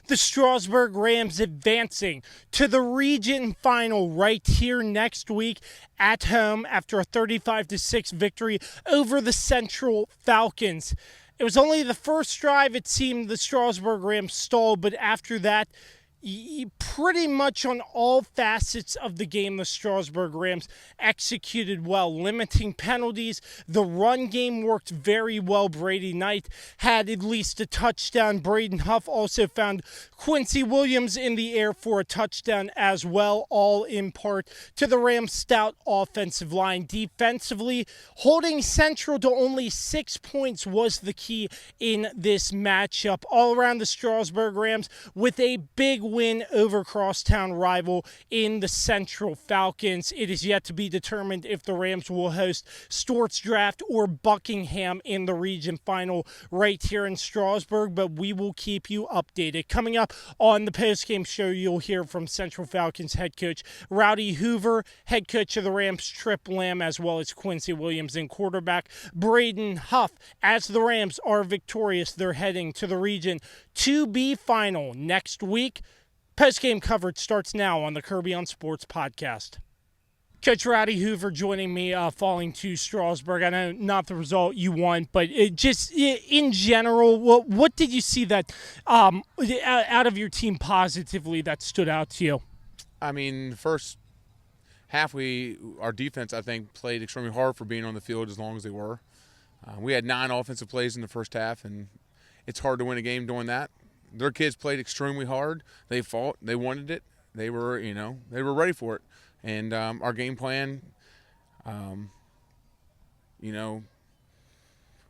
the Strasburg Rams advancing to the region final right here next week at home after a 35-6 victory over the Central Falcons. It was only the first drive it seemed the Strasburg Rams stalled, but after that, pretty much on all facets of the game, the Strasburg Rams executed well, limiting penalties. The run game worked very well. Brady Knight had at least a touchdown. Brayden Hough also found Quincy Williams in the air for a touchdown as well, all in part to the Rams' stout offensive line. Defensively, holding Central to only 6 points was the key in this matchup. All around the Strasburg Rams with a big win over crosstown rival in the Central Falcons. It is yet to be determined if the Rams will host Storts Draft or Buckingham in the region final right here in Strasburg, but we will keep you updated. Coming up on the postgame show, you'll hear from Central Falcons head coach Rowdy Hoover, head coach of the Rams Tripp, as well as Quincy Williams, and quarterback Brayden Hough. As the Rams are victorious, they're heading to the Region 2B final next week. Postgame coverage starts now on the Kirby on Sports podcast. Coach Rowdy Hoover joining me, falling to Strasburg. I know not the result you want, but in general, what did you see that out of your team positively that stood out to you? I mean, the first half, our defense, I think, played extremely hard for being on the field as long as they were. We had 9 offensive plays in the first half, and it's hard to win a game doing that. Their kids played extremely hard. They fought. They wanted it. They were, they were ready for it. And our game plan,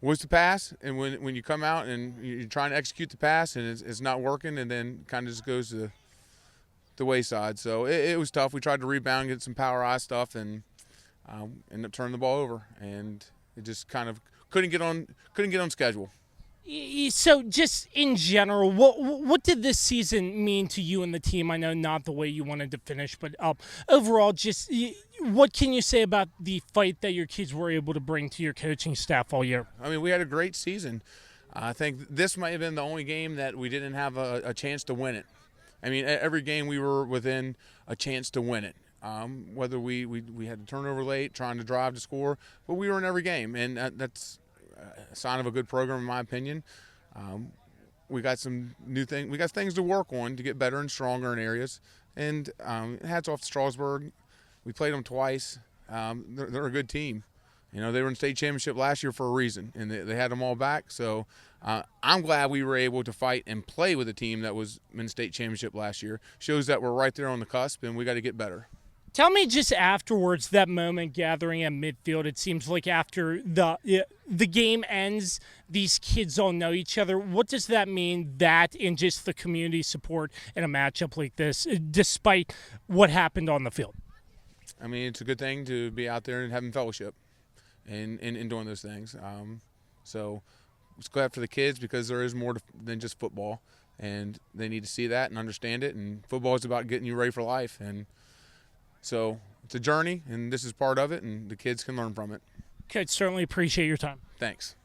was to pass. And when you come out and you're trying to execute the pass and it's not working, and then kind of just goes to the wayside. So it was tough. We tried to rebound, get some power eye stuff, and ended up turning the ball over. And it just kind of couldn't get on schedule. So just in general, what did this season mean to you and the team? I know not the way you wanted to finish, but overall, just what can you say about the fight that your kids were able to bring to your coaching staff all year? I mean, we had a great season. I think this might have been the only game that we didn't have a chance to win it. I mean, every game we were within a chance to win it. Whether we had to turn over late, trying to drive to score, but we were in every game, and that's a sign of a good program, in my opinion. We got some new things. We got things to work on to get better and stronger in areas. And hats off to Strasburg. We played them twice. They're a good team. They were in state championship last year for a reason, and they had them all back. So I'm glad we were able to fight and play with a team that was in state championship last year. Shows that we're right there on the cusp, and we got to get better. Tell me just afterwards, that moment gathering at midfield. It seems like after the game ends, these kids all know each other. What does that mean, that and just the community support in a matchup like this, despite what happened on the field? I mean, it's a good thing to be out there and having fellowship and doing those things. So it's glad for the kids because there is more than just football, and they need to see that and understand it. And football is about getting you ready for life, and so it's a journey, and this is part of it, and the kids can learn from it. Coach, certainly appreciate your time. Thanks.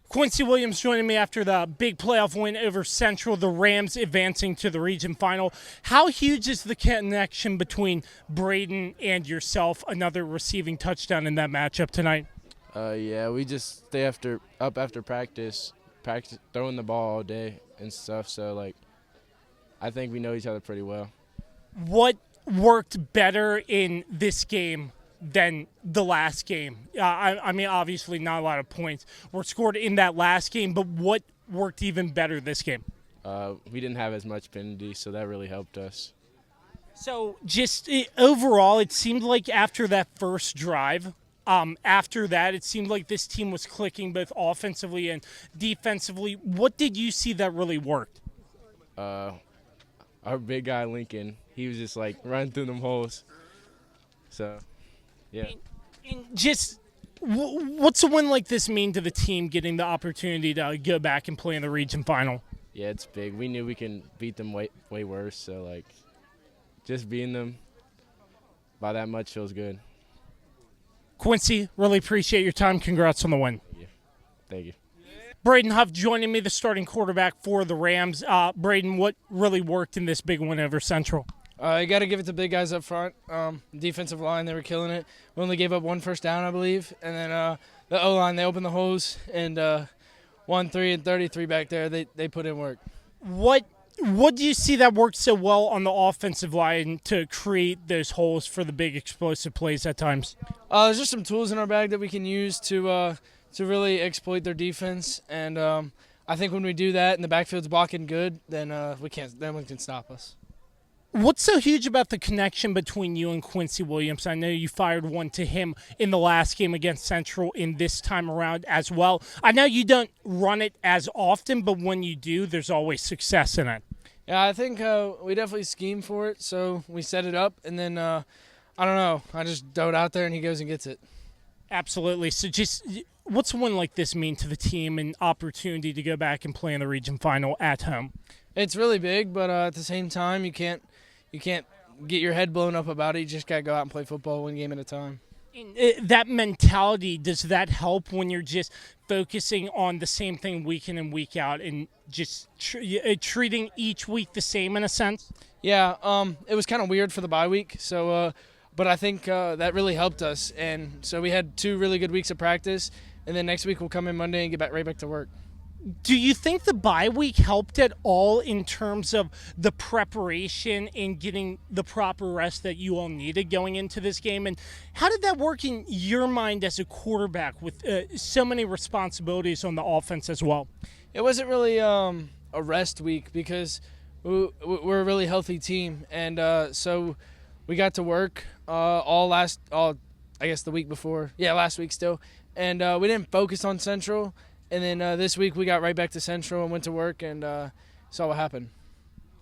Quincy Williams joining me after the big playoff win over Central, the Rams advancing to the region final. How huge is the connection between Brayden and yourself, another receiving touchdown in that matchup tonight? Yeah, we just stay up after practice throwing the ball all day and stuff, so, I think we know each other pretty well. What worked better in this game than the last game? I mean, obviously not a lot of points were scored in that last game, but what worked even better this game? We didn't have as much penalty, so that really helped us. So just overall, it seemed like after that first drive, after that, it seemed like this team was clicking both offensively and defensively. What did you see that really worked? Our big guy, Linkyn, he was just, running through them holes. So, yeah. And just what's a win like this mean to the team, getting the opportunity to go back and play in the region final? Yeah, it's big. We knew we can beat them way worse. So, just beating them by that much feels good. Quincy, really appreciate your time. Congrats on the win. Thank you. Brayden Hough joining me, the starting quarterback for the Rams. Brayden, what really worked in this big win over Central? You got to give it to big guys up front. Defensive line, they were killing it. We only gave up 1 first down, I believe. And then the O-line, they opened the holes. And 1, 3, and 33 back there, they put in work. What do you see that worked so well on the offensive line to create those holes for the big explosive plays at times? There's just some tools in our bag that we can use to really exploit their defense. And I think when we do that and the backfield's blocking good, then we can stop us. What's so huge about the connection between you and Quincy Williams? I know you fired one to him in the last game against Central in this time around as well. I know you don't run it as often, but when you do, there's always success in it. Yeah, I think we definitely scheme for it, so we set it up, and then, I don't know, I just throw it out there and he goes and gets it. Absolutely. So just what's a win like this mean to the team and opportunity to go back and play in the region final at home? It's really big, but at the same time, you can't get your head blown up about it. You just got to go out and play football 1 game at a time. That mentality, does that help when you're just focusing on the same thing week in and week out and just treating each week the same in a sense? Yeah, it was kind of weird for the bye week, so but I think that really helped us. And so we had 2 really good weeks of practice, and then next week we'll come in Monday and get right back to work. Do you think the bye week helped at all in terms of the preparation and getting the proper rest that you all needed going into this game? And how did that work in your mind as a quarterback with so many responsibilities on the offense as well? It wasn't really a rest week because we're a really healthy team. And so we got to work I guess the week before. Yeah, last week still. And we didn't focus on Central. And then this week we got right back to Central and went to work and saw what happened.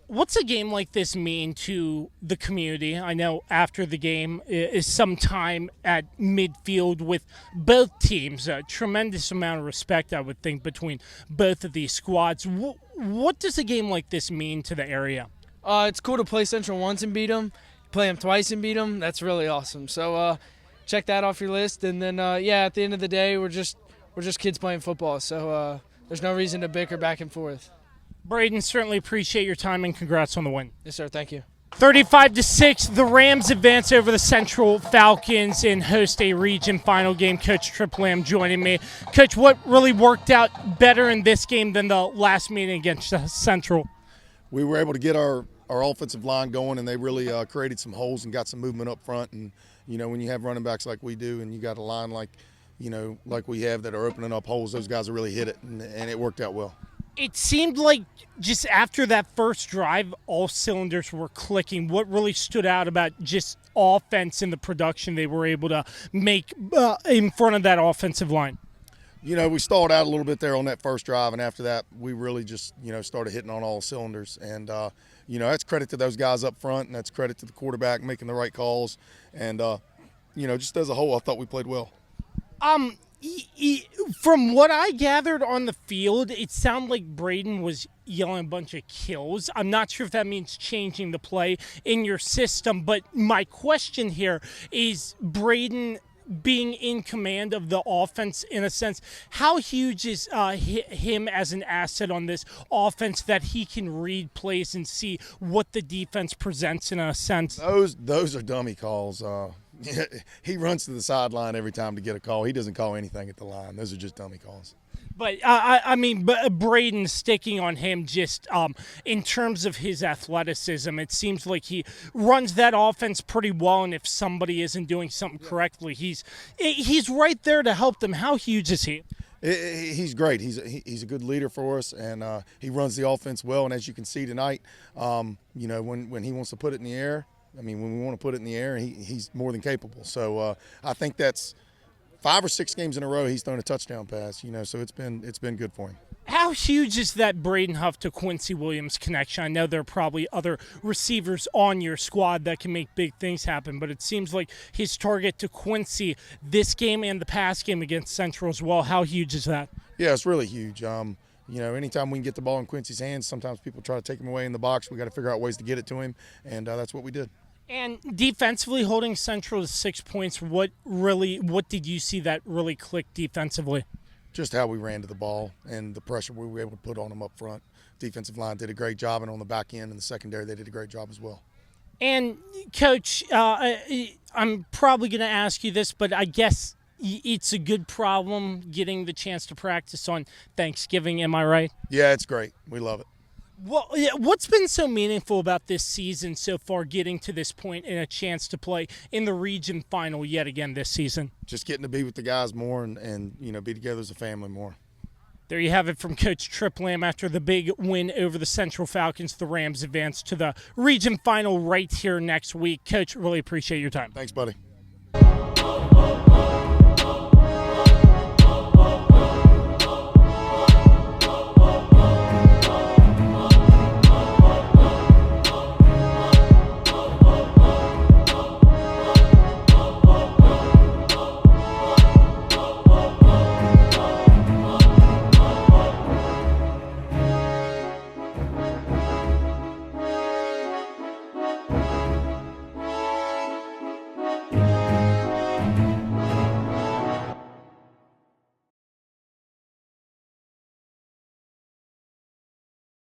What's a game like this mean to the community? I know after the game is some time at midfield with both teams. A tremendous amount of respect, I would think, between both of these squads. What does a game like this mean to the area? It's cool to play Central once and beat them. Play them twice and beat them. That's really awesome. So check that off your list. And then, at the end of the day, we're just kids playing football, so there's no reason to bicker back and forth. Brayden, certainly appreciate your time and congrats on the win. Yes, sir. Thank you. 35-6, the Rams advance over the Central Falcons and host a region final game. Coach Tripp joining me. Coach, what really worked out better in this game than the last meeting against Central? We were able to get our offensive line going, and they really created some holes and got some movement up front. And, when you have running backs like we do and you got a line like we have that are opening up holes, those guys will really hit it, and it worked out well. It seemed like just after that first drive, all cylinders were clicking. What really stood out about just offense and the production they were able to make in front of that offensive line? We stalled out a little bit there on that first drive, and after that, we really just, started hitting on all cylinders. And, that's credit to those guys up front, and that's credit to the quarterback making the right calls. And, just as a whole, I thought we played well. From what I gathered on the field, it sounded like Brayden was yelling a bunch of kills. I'm not sure if that means changing the play in your system, but my question here is Brayden being in command of the offense in a sense. How huge is him as an asset on this offense that he can read plays and see what the defense presents in a sense? Those are dummy calls. He runs to the sideline every time to get a call. He doesn't call anything at the line. Those are just dummy calls. But, Brayden sticking on him just in terms of his athleticism, it seems like he runs that offense pretty well, and if somebody isn't doing something correctly, he's right there to help them. How huge is he? He's great. He's a good leader for us, and he runs the offense well. And as you can see tonight, when he wants to put it in the air, when we want to put it in the air, he's more than capable. So I think that's 5 or 6 games in a row he's thrown a touchdown pass, so it's been good for him. How huge is that Brayden Hough to Quincy Williams connection? I know there are probably other receivers on your squad that can make big things happen, but it seems like his target to Quincy this game and the past game against Central as well. How huge is that? Yeah, it's really huge. Anytime we can get the ball in Quincy's hands, sometimes people try to take him away in the box. We got to figure out ways to get it to him, and that's what we did. And defensively, holding Central to 6 points, what did you see that really clicked defensively? just how we ran to the ball and the pressure we were able to put on them up front. Defensive line did a great job, and on the back end and the secondary, they did a great job as well. And, Coach, I'm probably going to ask you this, but I guess it's a good problem getting the chance to practice on Thanksgiving. Am I right? Yeah, it's great. We love it. Well, what's been so meaningful about this season so far, getting to this point and a chance to play in the region final yet again this season? Just getting to be with the guys more and be together as a family more. There you have it from Coach Tripp Lamb after the big win over the Central Falcons. The Rams advance to the region final right here next week. Coach, really appreciate your time. Thanks, buddy.